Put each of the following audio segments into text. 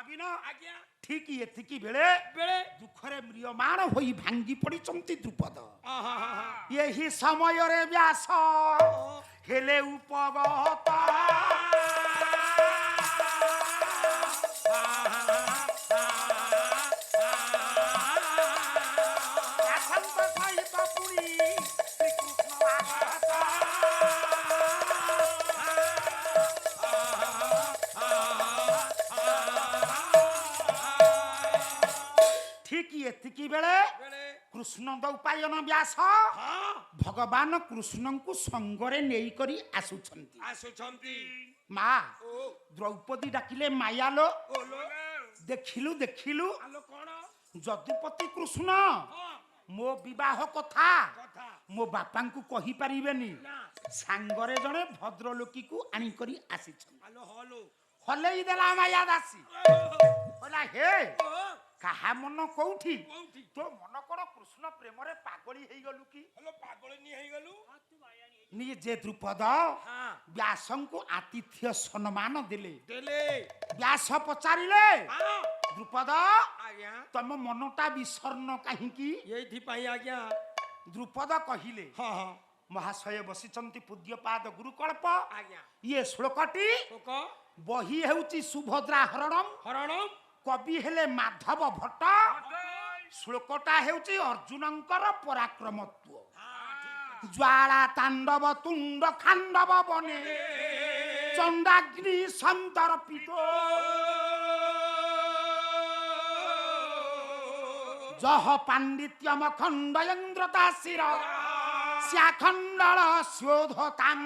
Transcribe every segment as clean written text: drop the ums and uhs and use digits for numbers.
ଛବିନ ଠିକ ଏତିକି ବେଳେ ଦୁଃଖରେ ମ୍ରିୟମାଣ ହୋଇ ଭାଙ୍ଗି ପଡ଼ିଛନ୍ତି ଦ୍ରୁପଦ। ଏହି ସମୟରେ ବ୍ୟାସ ହେଲେ ଉପଗତ। ଏତିକି ବେଳେ କୃଷ୍ଣ ଦୌପାୟନ ବ୍ୟାସ ଭଗବାନ କୃଷ୍ଣଙ୍କୁ ସଙ୍ଗରେ ନେଇକରି ଆସୁଛନ୍ତି। ମା ଦ୍ରୌପଦୀ ଡାକିଲେ ମାୟାଲୋ ଦେଖିଲୁ ଦେଖିଲୁ ଯଦୁପତି କୃଷ୍ଣ ମୋ ବିବାହ କଥା ମୋ ବାପାଙ୍କୁ କହିପାରିବେନି, ସାଙ୍ଗରେ ଜଣେ ଭଦ୍ରଲୋକୀକୁ ଆଣିକରି ଆସିଛନ୍ତି। ହଲେଇ ଦେଲା ମାୟା ଦାସୀ କହିଲା ହେ କାହା ମନ କୋଉଠି? ତୋ ମନ କଣ କୃଷ୍ଣ ପ୍ରେମରେ ପାଗଳି ହେଇଗଲୁ କି? ନିଜେ ଦ୍ରୁପଦ ବ୍ୟାସଙ୍କୁ ଆତିଥ୍ୟ ସମ୍ମାନ ଦେଲେ। ବ୍ୟାସ ପଚାରିଲେ ଦ୍ରୁପଦ ତମ ମନଟା ବିଷର୍ଣ୍ଣ କାହିଁକି? ଏଇଥିପାଇଁ ଆଜ୍ଞା। ଦ୍ରୁପଦ କହିଲେ ମହାଶୟ ବସିଛନ୍ତି ପୂଜ୍ୟପାଦ ଗୁରୁକଳ୍ପ। ଇଏ ଶ୍ଲୋକଟି ବହି ହେଉଛି ସୁଭଦ୍ରା ହରଣମ୍, କବି ହେଲେ ମାଧବ ଭଟ୍ଟ, ଶ୍ଲୋକଟା ହେଉଛି ଅର୍ଜୁନଙ୍କର ପରାକ୍ରମତ୍ୱ। ଜ୍ୱାଳା ତାଣ୍ଡବ ତୁଣ୍ଡ ଖାଣ୍ଡବ ବନେ ଚଣ୍ଡାଗ୍ନି ସନ୍ତର୍ପିତ ଜହ ପାଣ୍ଡିତ୍ୟମ ଖଣ୍ଡୟନ୍ଦ୍ର ଦାସିର ଶ୍ୟାଖଣ୍ଡଳ ସ୍ୟୋଧତାଂ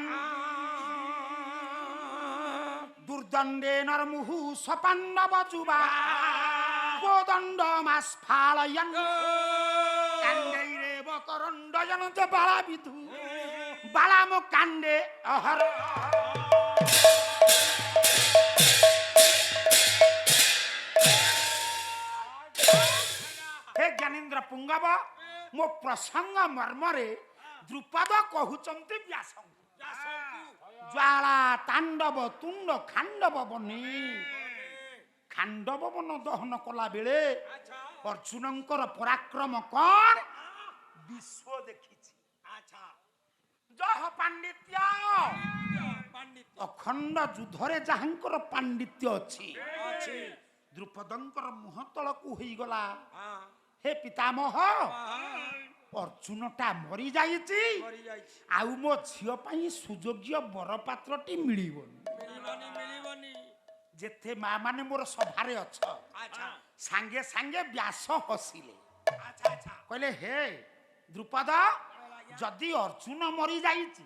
দুর্দণ্ডে নরমুহু সপাণ্ডব যুবা কোদণ্ডমাস্ফালয়ন কাণ্ডৈরেব করণ্ডয়ন চ বালাবিধু বালাম কাণ্ডে অহর। হে জ্ঞানেন্দ্র পুঙ্গব ମୋ ପ୍ରସଙ୍ଗ ମର୍ମରେ ଦ୍ରୁପଦ କହୁଛନ୍ତି ବ୍ୟାସଙ୍କୁ ଜ୍ୱାଳା ତାଣ୍ଡବ ତୁଣ୍ଡ ଖାଣ୍ଡବ ବନେ। ଖାଣ୍ଡବ ବନ ଦହନ କଲା ବେଳେ ଅର୍ଜୁନଙ୍କର ପରାକ୍ରମ କଣ ବିଶ୍ୱ ଦେଖିଛି। ଜହ ପାଣ୍ଡିତ୍ୟ ଅଖଣ୍ଡ ଯୁଦ୍ଧରେ ଯାହାଙ୍କର ପାଣ୍ଡିତ୍ୟ ଅଛି ଦ୍ରୁପଦଙ୍କର ମୁହଁ ତଳକୁ ହେଇଗଲା। ହେ ପିତାମହ ଅର୍ଜୁନଟା ମରି ଯାଇଛି, ଆଉ ମୋ ଝିଅ ପାଇଁ ସୁଯୋଗ୍ୟ ବରପାତ୍ରଟି ମିଳିବନି। ଯେତେ ମା ମାନେ ମୋର ସଭାରେ ଅଛ ସାଙ୍ଗେ ସାଙ୍ଗେ ବ୍ୟାସ ହସିଲେ କହିଲେ ହେ ଦ୍ରୁପଦ ଯଦି ଅର୍ଜୁନ ମରି ଯାଇଛି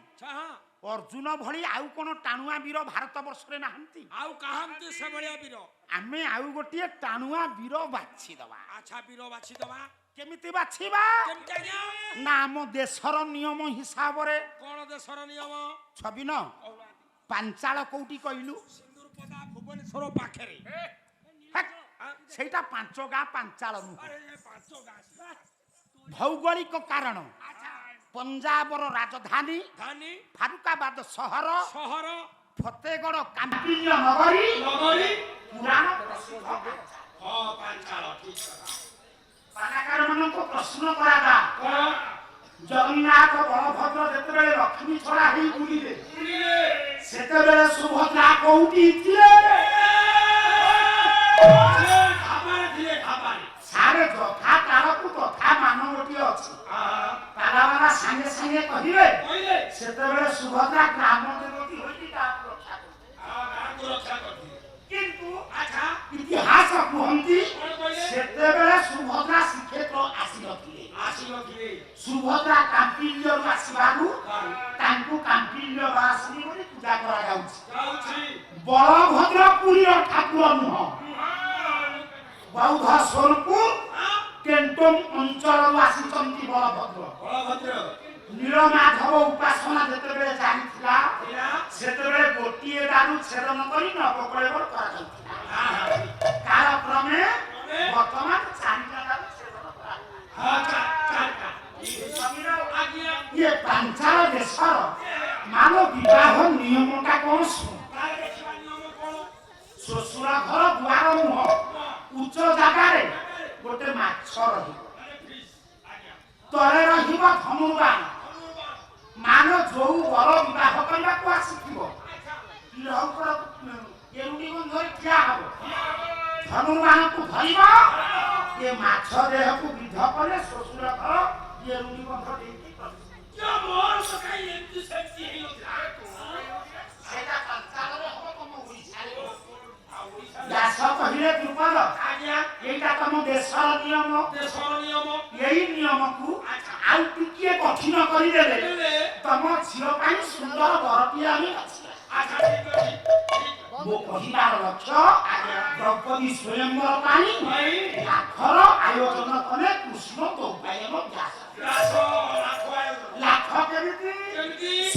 ଅର୍ଜୁନ ଭଳି ଆଉ କଣ ଟାଣୁଆ ବୀର ଭାରତ ବର୍ଷରେ ନାହାନ୍ତି? ଆଉ କାହାନ୍ତି ସେଭଳିଆ ବୀର? ଆମେ ଆଉ ଗୋଟିଏ ଟାଣୁଆ ବୀର ବାଛିଦବା। ବୀର ବାଛିଦବା। କେମିତି ବାଛିବା ନା ଆମ ଦେଶର ନିୟମ ହିସାବରେ। କଣ ଦେଶର ନିୟମ? ଛବିନ ପାଞ୍ଚାଳ କୋଉଠି କହିଲୁ? ସିନ୍ଦୁରପଦା ଭୁବନେଶ୍ୱର ପାଖରେ। ସେଇଟା ପାଞ୍ଚ ଗାଁ ପାଞ୍ଚାଳ ନୁହଁ। ଭୌଗୋଳିକ କାରଣ ପଞ୍ଜାବର ରାଜଧାନୀ ଫାରୁକାବାଦ ସହର ଫତେଗଡ଼ କାମ୍ପିଲ୍ୟ ନଗରୀ ପୁରାଣ ପ୍ରସିଦ୍ଧ କଳାକାର ମାନଙ୍କୁ ପ୍ରଶ୍ନ କରାଗଲା ଜଗନ୍ନାଥ ବଳଭଦ୍ର ଯେତେବେଳେ ଲକ୍ଷ୍ମୀ ଛଡ଼ା ହେଇ ବୁଲିଲେ ସେତେବେଳେ ସୁଭଦ୍ରା କୋଉଠି ଥିଲେ? ସାରେ ଯଥା କାଳକୁ ତଥା ମାନ ଗୋଟିଏ ଅଛି। ତାରାବାଲା ସାଙ୍ଗେ ସାଙ୍ଗେ କହିବେ ସେତେବେଳେ ସୁଭଦ୍ରା ଗ୍ରାମ ଦେବତୀ ହୋଇକି ତାକୁ ରକ୍ଷା କରିଥିଲେ। କିନ୍ତୁ ଇତିହାସ କୁହନ୍ତି ସେତେବେଳେ ସୁଭଦ୍ରା ଶ୍ରୀକ୍ଷେତ୍ର ଆସିନଥିଲେ। ସୁଭଦ୍ରା କାମ୍ପିଲ୍ୟରୁ ଆସିବାରୁ ତାଙ୍କୁ କାମ୍ପିଲ୍ୟ ବାସିନୀ ବୋଲି ପୂଜା କରାଯାଉଛି। ବଳଭଦ୍ର ପୁରୀର ଠାକୁର ନୁହଁ, ବୌଦ୍ଧ ସୋନପୁର କେଣ୍ଟୋନ୍ ଅଞ୍ଚଳରୁ ଆସିଛନ୍ତି ବଳଭଦ୍ର। ନୀଳମାଧବ ଉପାସନା ଯେତେବେଳେ ଚାଲିଥିଲା ସେତେବେଳେ ଗୋଟିଏ ଦାରୁ ଛେଦନ କରି ନବକଳେବର କରାଯାଉଥିଲା। କାଳକ୍ରମେ ବର୍ତ୍ତମାନ ଚାରିଟା ଦାରୁ ଛେଦନ କରାଯାଉଛି। ଇଏ ପାଞ୍ଚାଳ ଦେଶର ମାନ ବିବାହ ନିୟମଟା କଣ? ଶ୍ୱଶୁର ଘର ଦୁଆର ନୁହଁ, ରହିବ ତଳେ ରହିବ ଧନୁର୍ବାଣ ମାନ ଯୋଉ ବର ବିବାହ କରିବାକୁ ଆସିଥିବ ପିଲାଙ୍କର ଏରୁଣି ବନ୍ଧରେ ଠିଆ ହବ ଧନୁର୍ବାଣକୁ ଧରିବ ଏ ମାଛ ଦେହକୁ ବିଧ କଲେ ଶ୍ୱଶୁର ଘର ଏରୁଣି ବନ୍ଧ ଦେଇକି ସେଇଟା କଙ୍କାଳରେ ହବ ତମ ଓଡ଼ିଶାରେ ବ୍ୟାସ କହିଲେ ଦ୍ରୁପଦ ଏଇଟା ତମ ଦେଶର ନିୟମ ଏଇ ନିୟମକୁ ଆଉ ଟିକିଏ କଠିନ କରିଦେଲେ ତମ ଝିଅ ପାଇଁ ସୁନ୍ଦର ବରଟିଏ ଆମେ ମୋ କହିବାର ଲକ୍ଷ୍ୟ ଦ୍ରୌପଦୀ ସ୍ୱୟଂବର ପାଇଁ ଲାଖର ଆୟୋଜନ କଲେ କୃଷ୍ଣ ଦୌପାୟନ ବ୍ୟାସ ଲାଖ କେମିତି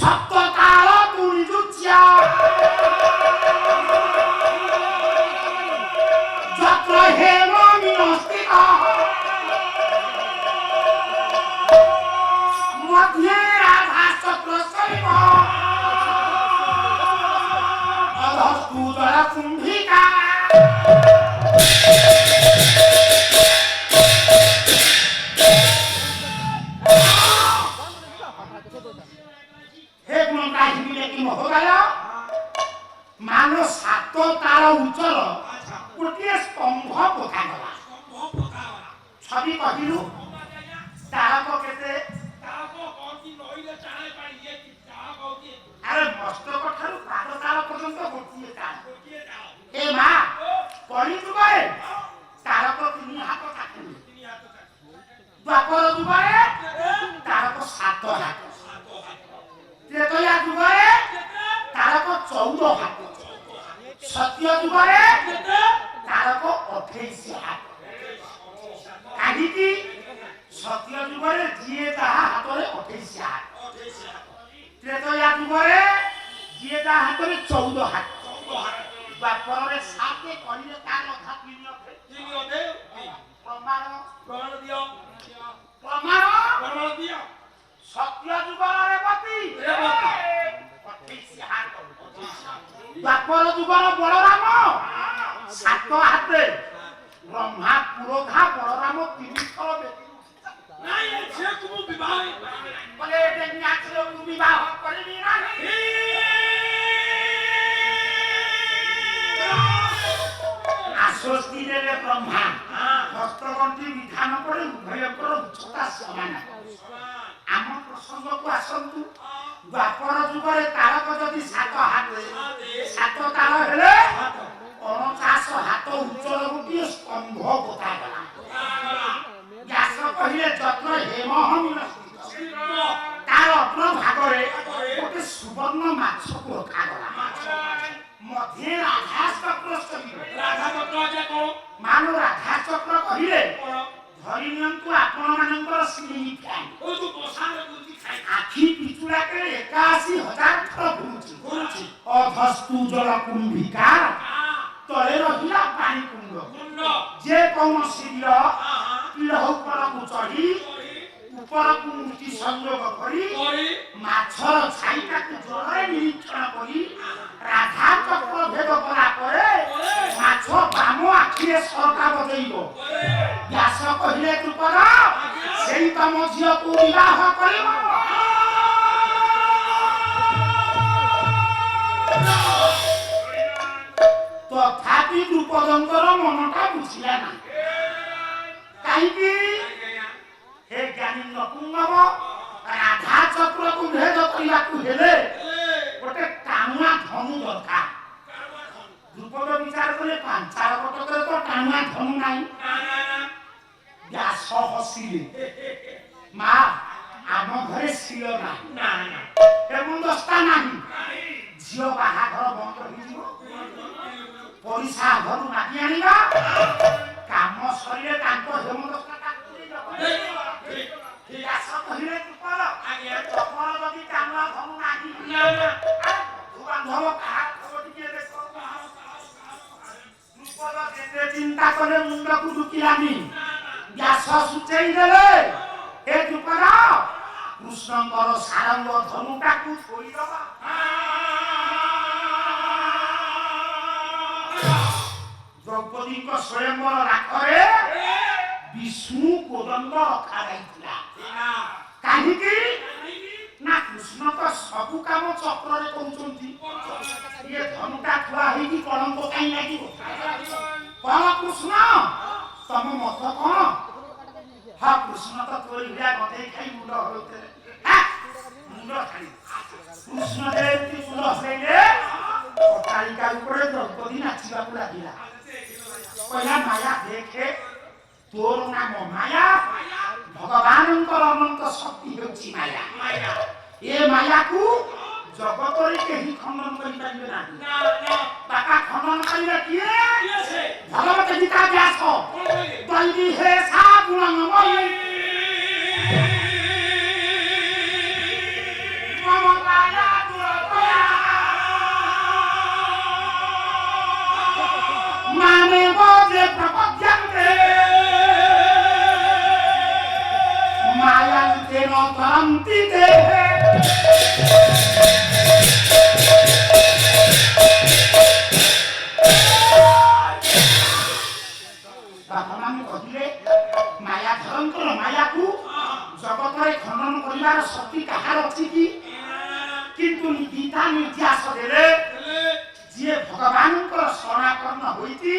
ସପ୍ତକାଳ ତୁଳି ଦୁଚ୍ୟା যত্র হেম মিনস্তিত মধ্যে রাধা চক্র শৈব অধস্তু জল কুম্ভিকা হে গুণ কাহিনী কি মহোদয় মান সাত তাল উচ্চর ଗୋଟିଏ ସ୍ତମ୍ଭ ପୋତାଗଲା ଛବି କହିଲୁ ତାରକ କେତେ ଆରେ ମସ୍ତକ ଠାରୁ ପାଦ ତାଳ ପର୍ଯ୍ୟନ୍ତ ଗୋଟିଏ ତାଳ ଏ ମା କଳିଯୁଗରେ ତାରକ 3 ହାତ କାଟୁନି ଦ୍ୱାପର ଯୁଗରେ ତାରକ 7 ହାତ ତ୍ରେତୟା ଯୁଗରେ ତାରକ 14 ହାତ ସତ୍ୟ ଯୁଗରେ ତାରକ 28 ହାତ କାହିଁକି ସତ୍ୟ ଯୁଗରେ ଯିଏ ତାହା ହାତରେ 28 ହାତ ତ୍ରେତୟା ଯୁଗରେ ଯିଏ ତାହା ହାତରେ 14 ହାତ ଦ୍ୱାପରରେ 7 କହିଲେ ତାର ଅଧା 3 ଅଧେ ପ୍ରମାଣ ଦିଅ ସତ୍ୟ ଯୁଗର ରେବତୀ 28 ହାତ ଦ୍ୱାପର ଯୁଗର ବଳରାମ 7 ହାତେ ବ୍ରହ୍ମା ପୁରୋଧା ବଳରାମ 3 ଥର ବିବାହ କରିବି ନାହିଁ ଆଶ୍ୱସ୍ତି ଦେଲେ ବ୍ରହ୍ମା ହସ୍ତଗଣ୍ଠି ବିଧାନ ପରେ ଉଭୟଙ୍କର ଉଚ୍ଚତା ସମାନ ଆମ ପ୍ରସଙ୍ଗକୁ ଆସନ୍ତୁ ଦ୍ୱାପର ଯୁଗରେ ତାରକ ଯଦି 7 ହାତ 7 ତାଳ ହେଲେ 49 ହାତ ଉଚ୍ଚର ଗୋଟିଏ ସ୍ତମ୍ଭ ପୋତାଗଲା ବ୍ୟାସ କହିଲେ ଯତ୍ର ହେମ ତାର ଅଗ୍ର ଭାଗରେ ଗୋଟେ ସୁବର୍ଣ୍ଣ ମାଛକୁ ରଖାଗଲା ମଧ୍ୟରେ ରାଧା ଚକ୍ର ମାନ ରାଧା ଚକ୍ର କହିଲେ ଧରି ନିଅନ୍ତୁ ଆପଣ ମାନଙ୍କର ସ୍ଲିଂ ଫ୍ୟାନ୍ ଆଖି ପିଛୁଡ଼ାକେ 81,000 ଥର ଘୁରୁଛି ଅଧସ୍ତୁ ଜଳ କୁମ୍ଭିକା ତଳେ ରହିଲା ପାଣି କୁଣ୍ଡ ଯେ କୌଣସି ପିଢ଼ ଉପରକୁ ଚଢ଼ି ଉପରକୁ ମୁଠି ସଂଯୋଗ କରି ମାଛର ଛାଇଟାକୁ ଜଳରେ ନିରୀକ୍ଷଣ କରି ରାଧା ଚକ୍ର ଭେଦ କଲା ପରେ ମାଛ ବାମ ଆଖିରେ ସରକା ବଜେଇବ ବ୍ୟାସ କହିଲେ ଦ୍ରୁପଦ ସେଇ ତମ ଝିଅକୁ ବିବାହ କରିବ ତଥାପି ଦ୍ରୁପଦଙ୍କର ମନଟା ବୁଝିଲା ନାହିଁ କାହିଁକି ହେ ଜ୍ଞାନୀ ନପୁଙ୍ଗବ ରାଧା ଚକ୍ରକୁ ଭେଦ କରିବାକୁ ହେଲେ ଗୋଟେ ଟାଣୁଆ ଧନୁ ଦରକାର ଦ୍ରୁପଦ ବିଚାର କଲେ ପାଞ୍ଚାର କଟକରେ ତ ଟାଣୁଆ ଧନୁ ନାହିଁ ବ୍ୟାସ ହସିଲେ ମା ଆମ ଘରେ ଶିଳ ନାହିଁ ହେମଦସ୍ତା ନାହିଁ ଝିଅ ବାହାଘର ବନ୍ଦ ହେଇଯିବ ପଇସା ଘରୁ ମାଗି ଆଣିବା କାମ ସରିଲେ ତାଙ୍କ ହେମଦସ୍ତା ବ୍ୟାସ କହିଲେ ଦ୍ରୁପଦ ତମର ଯଦି ଟାଣୁଆ ଧନୁ ନାହିଁ ବନ୍ଧୁବାନ୍ଧବ କାହା ଟିକେ ଦେଖ ଦ୍ରୁପଦ ଯେତେ ଚିନ୍ତା କଲେ ମୁଣ୍ଡକୁ ଢୁକିଲାନି ବ୍ୟାସ ସୂଚେଇ ଦେଲେ हे द्रुपद कृष्णଙ୍କର ସାରଙ୍ଗ ଧନୁଟାକୁ ଥୋଇଦବା ଦ୍ରୌପଦୀଙ୍କ ସ୍ୱୟଂବର ରାଖରେ ବିଷ୍ଣୁ କୋଦଣ୍ଡ ରଖାଯାଇଥିଲା। କାହିଁକି ନା କୃଷ୍ଣ ତ ସବୁ କାମ ଚକ୍ରରେ କରୁଛନ୍ତି। ଇଏ ଧନୁଟା ଥୁଆ ହେଇକି କଳଙ୍କ କାହିଁ ଲାଗିବ? କଣ କୃଷ୍ଣ ତମ ମତ କଣ? ହଁ କୃଷ୍ଣ ତ ତୋରି ଭଳିଆ ଗଦେଇ ଖାଇ ମୁଣ୍ଡ ହଲଉଥିଲେ। ମୁଣ୍ଡ ଖାଇ କୃଷ୍ଣ ଯେମିତି ମୁଣ୍ଡ ହଲେଇଲେ ଅଟ୍ଟାଳିକା ଉପରେ ଦ୍ରୌପଦୀ ନାଚିବାକୁ ଲାଗିଲା। କହିଲା ମାୟା ଦେଖେ ତୋର ନାମ ମାୟା, ଭଗବାନଙ୍କର ଅନନ୍ତ ଶକ୍ତି ହେଉଛି ମାୟା। ଏ ମାୟାକୁ ଜଗତରେ କେହି ଖଣ୍ଡନ କରିପାରିବେ ନାହିଁ। ବାପା ଖଣ୍ଡନ କରିବେ କିଏ? ଭଗବତ ଗୀତା ବ୍ୟାସ ଦୈବୀ ହେ ସା ଗୁଣମୟୀ ମମ ମାୟା ଦୁରତୟା ମାନେବ ଯେ ପ୍ରପଦ୍ୟନ୍ତେ ମାୟାନ୍ତେ ନ କରନ୍ତି ଦେହେ। ବାପାମାନେ କହିଲେ ମାୟାଧରଙ୍କର ମାୟାକୁ ଜଗତରେ ଖଣ୍ଡନ କରିବାର ଶକ୍ତି କାହାର ଅଛି କି? କିନ୍ତୁ ଗୀତା ନିର୍ଦ୍ଦେଶ ଦେଲେ ଯିଏ ଭଗବାନଙ୍କର ଶରଣାପନ୍ନ ହୋଇଛି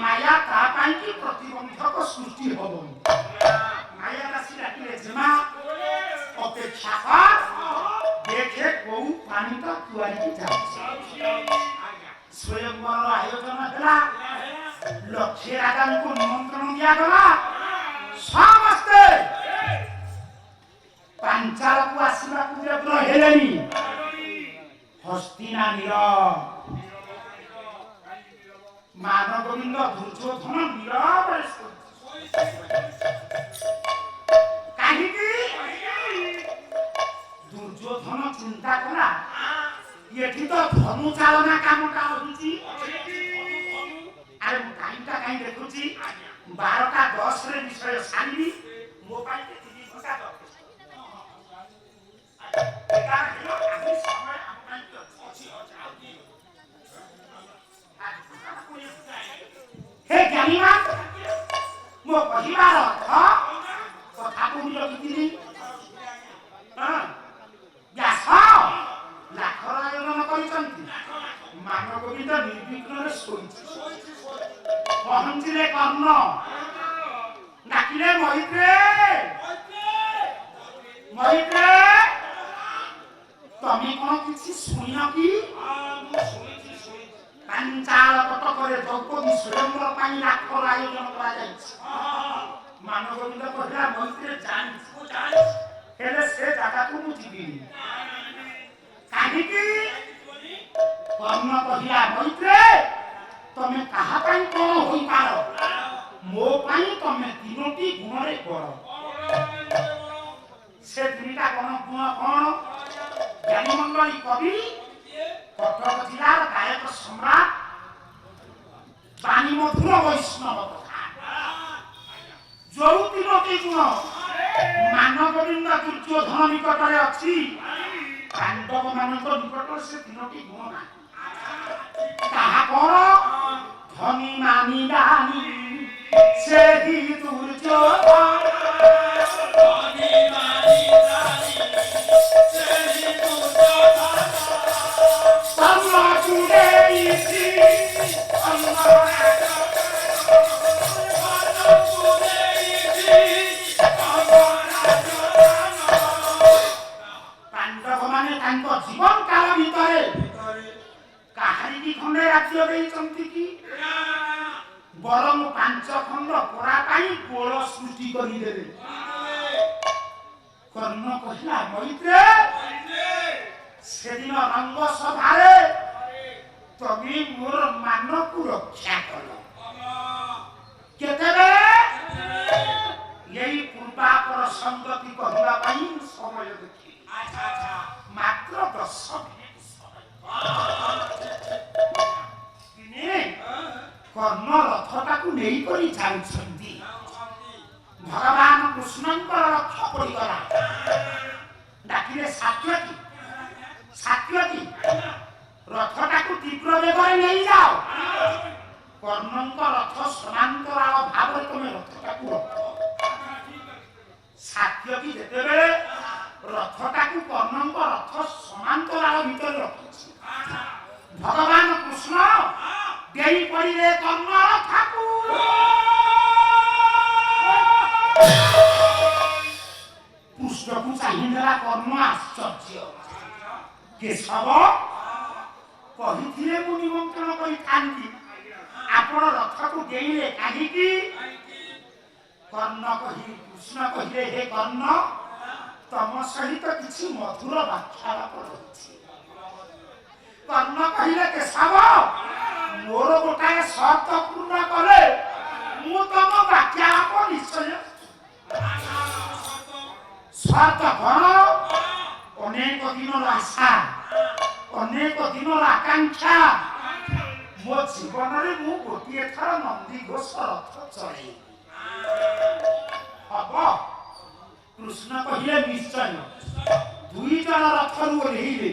ମାୟା ତା ପାଇଁ କି ପ୍ରତିବନ୍ଧକ ସୃଷ୍ଟି ହବ। ମାୟା ଦାସୀ ଡାକିଲେ ଜେମା ଅପେକ୍ଷା କର, ଦେଖେ କୋଉ ପାଣିଟା କୁଆଡିକି ଯାଉଛି। ସ୍ୱୟଂବରର ଆୟୋଜନ ହେଲା। ଲକ୍ଷେ ରାଜାଙ୍କୁ ନିମନ୍ତ୍ରଣ ଦିଆଗଲା। ସମସ୍ତେ ପାଞ୍ଚାଳକୁ ଆସିବାକୁ ବ୍ୟଗ୍ର ହେଲେଣି। ହସ୍ତିନାନୀର ମାନଗୋବିନ୍ଦ ଦୁର୍ଯ୍ୟୋଧନ ନୀରବରେ କାହିଁକି? ଦୁର୍ଯ୍ୟୋଧନ ଚିନ୍ତା କଲା ଏଠି ତ ଧନୁ ଚାଳନା କାମଟା ରହିଛି। ଆରେ ମୁଁ ଟାଇମଟା କାହିଁ ଦେଖୁଛି 12:10 ବିଷୟ ସାରିବି। ମୋ ପାଇଁ 3 ଘଣ୍ଟା ଯଥେଷ୍ଟ। ହେ ଜ୍ଞାନୀମା ମୋ କହିବାର ଅର୍ଥ କଥାକୁ ମୁଁ ରଖିଥିଲି। ବ୍ୟାସ ଲାଖର ଆୟୋଜନ କରିଛନ୍ତି। ମାନଗୋବିନ୍ଦ ନିର୍ବିଘ୍ନରେ ଶୋଇଛି। ପହଞ୍ଚିଲେ କର୍ଣ୍ଣ ଡାକିଲେ ମୈତ୍ରେ ତମେ କଣ କିଛି ଶୁଣିନ କି? ପାଞ୍ଚାଳ କଟକରେ ଦ୍ରୌପଦୀ ସ୍ୱୟଂବର ପାଇଁ ଲାଖର ଆୟୋଜନ କରାଯାଇଛି। ମାନଗୋବିନ୍ଦ କହିଲା ମୈତ୍ରେ ଜାଣିଛି, ହେଲେ ସେ ଜାଗାକୁ ମୁଁ ଯିବିନି। କାହିଁକି? କର୍ଣ୍ଣ କହିଲା ମୈତ୍ରେ ତମେ କାହା ପାଇଁ କଣ ହୋଇପାର, ମୋ ପାଇଁ ତମେ 3ଟି ଗୁଣରେ ବଡ଼। ସେ 3ଟା ଗୁଣ କଣ? ଜ୍ଞାନୀମଣ୍ଡଳୀ କବି, କଟକ ଜିଲ୍ଲାର ଗାୟକ ସମ୍ରାଟ, ବାଣୀ ମଧୁର ବୈଷ୍ଣବ କଥା। ଯୋଉ 3ଟି ଗୁଣ ମାନଗୋବିନ୍ଦ ଦୁର୍ଯ୍ୟୋଧନ ନିକଟରେ ଅଛି, ପାଣ୍ଡବ ମାନଙ୍କ ନିକଟରେ ସେ 3ଟି ଗୁଣ ନାହିଁ। ତାହା କଣ? ଧନୀ ମାନି ଦାନି ସେହି ଦୁର୍ଯ୍ୟୋଧନ, ପାଣ୍ଡବ ମାନେ ତାଙ୍କ ଜୀବନ କାଳ ଭିତରେ କାହାରିକି ଖଣ୍ଡେ ରାଜ୍ୟ ଦେଇଛନ୍ତି କି? ବରଂ 5 ଖଣ୍ଡ ପରା ପାଇଁ କୋଳ ସୃଷ୍ଟି କରିଦେଲେ। କର୍ଣ୍ଣ କହିଲା ମୈତ୍ରେ ସେଦିନ ରଙ୍ଗ ସଭାରେ ତମେ ମୋର ମାନକୁ ରକ୍ଷା କଲ। କେତେବେଳେ? ଏଇ ପୂର୍ବାପର ସଙ୍ଗତି କହିବା ପାଇଁ ସମୟ ଦେଖି ମାତ୍ର 10 ମିନିଟ ସମୟ। କର୍ଣ୍ଣ ରଥଟାକୁ ନେଇକରି ଯାଉଛନ୍ତି। ଭଗବାନ କୃଷ୍ଣଙ୍କର ଲକ୍ଷ୍ୟ ପଡ଼ିଗଲା। ଡାକିଲେ ସାତ୍ୟକୀ ରଥଟାକୁ ତୀବ୍ର ବେଗରେ ନେଇଯାଅ। କର୍ଣ୍ଣଙ୍କ ରଥ ସମାନ୍ତରାଳ ଭାବରେ ତମେ ରଥଟାକୁ ରଖ। କେଶବ କହିଥିଲେ ମୁଁ ନିମନ୍ତ୍ରଣ କରିଥାନ୍ତି, ଆପଣ ରଥକୁ ଡେଇଁଲେ କାହିଁକି? କୃଷ୍ଣ କହିଲେ, ହେ କର୍ଣ୍ଣ, ତମ ସହିତ କିଛି ମଧୁର ବାର୍ତ୍ତାଳାପ ରହିଛି। କର୍ଣ୍ଣ କହିଲେ, କେଶବ, ମୋର ଗୋଟାଏ ସର୍ତ୍ତ ପୂର୍ଣ୍ଣ କଲେ ମୁଁ ତମ ବାର୍ତ୍ତାଳାପ ନିଶ୍ଚୟ। ସର୍ତ୍ତ କଣ? ଅନେକ ଦିନର ଆଶା, ଅନେକ ଦିନର ଆକାଂକ୍ଷା, ମୋ ଜୀବନରେ ମୁଁ ଗୋଟିଏ ଥର ନନ୍ଦିଘୋଷ ରଥ ଚଳେଇବି। ହବ? କୃଷ୍ଣ କହିଲେ, ନିଶ୍ଚୟ। ଦୁଇ ଜଣ ରଥରୁ ଓହ୍ଲେଇଲେ।